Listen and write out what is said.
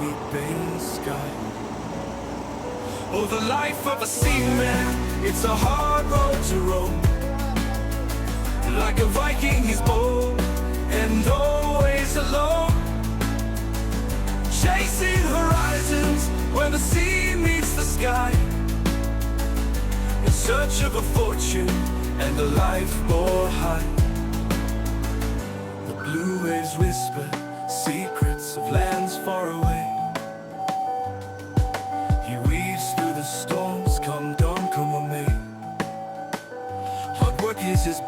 sweeping sky. Oh, the life of a seaman, it's a hard road to roam. Like a Viking he's bold and always alone, chasing horizons when the sea meets the sky, in search of a fortune and a life more high. The blue waves whisper secrets of lands far away. He weaves through the storms, come dawn, come May. Hard work is his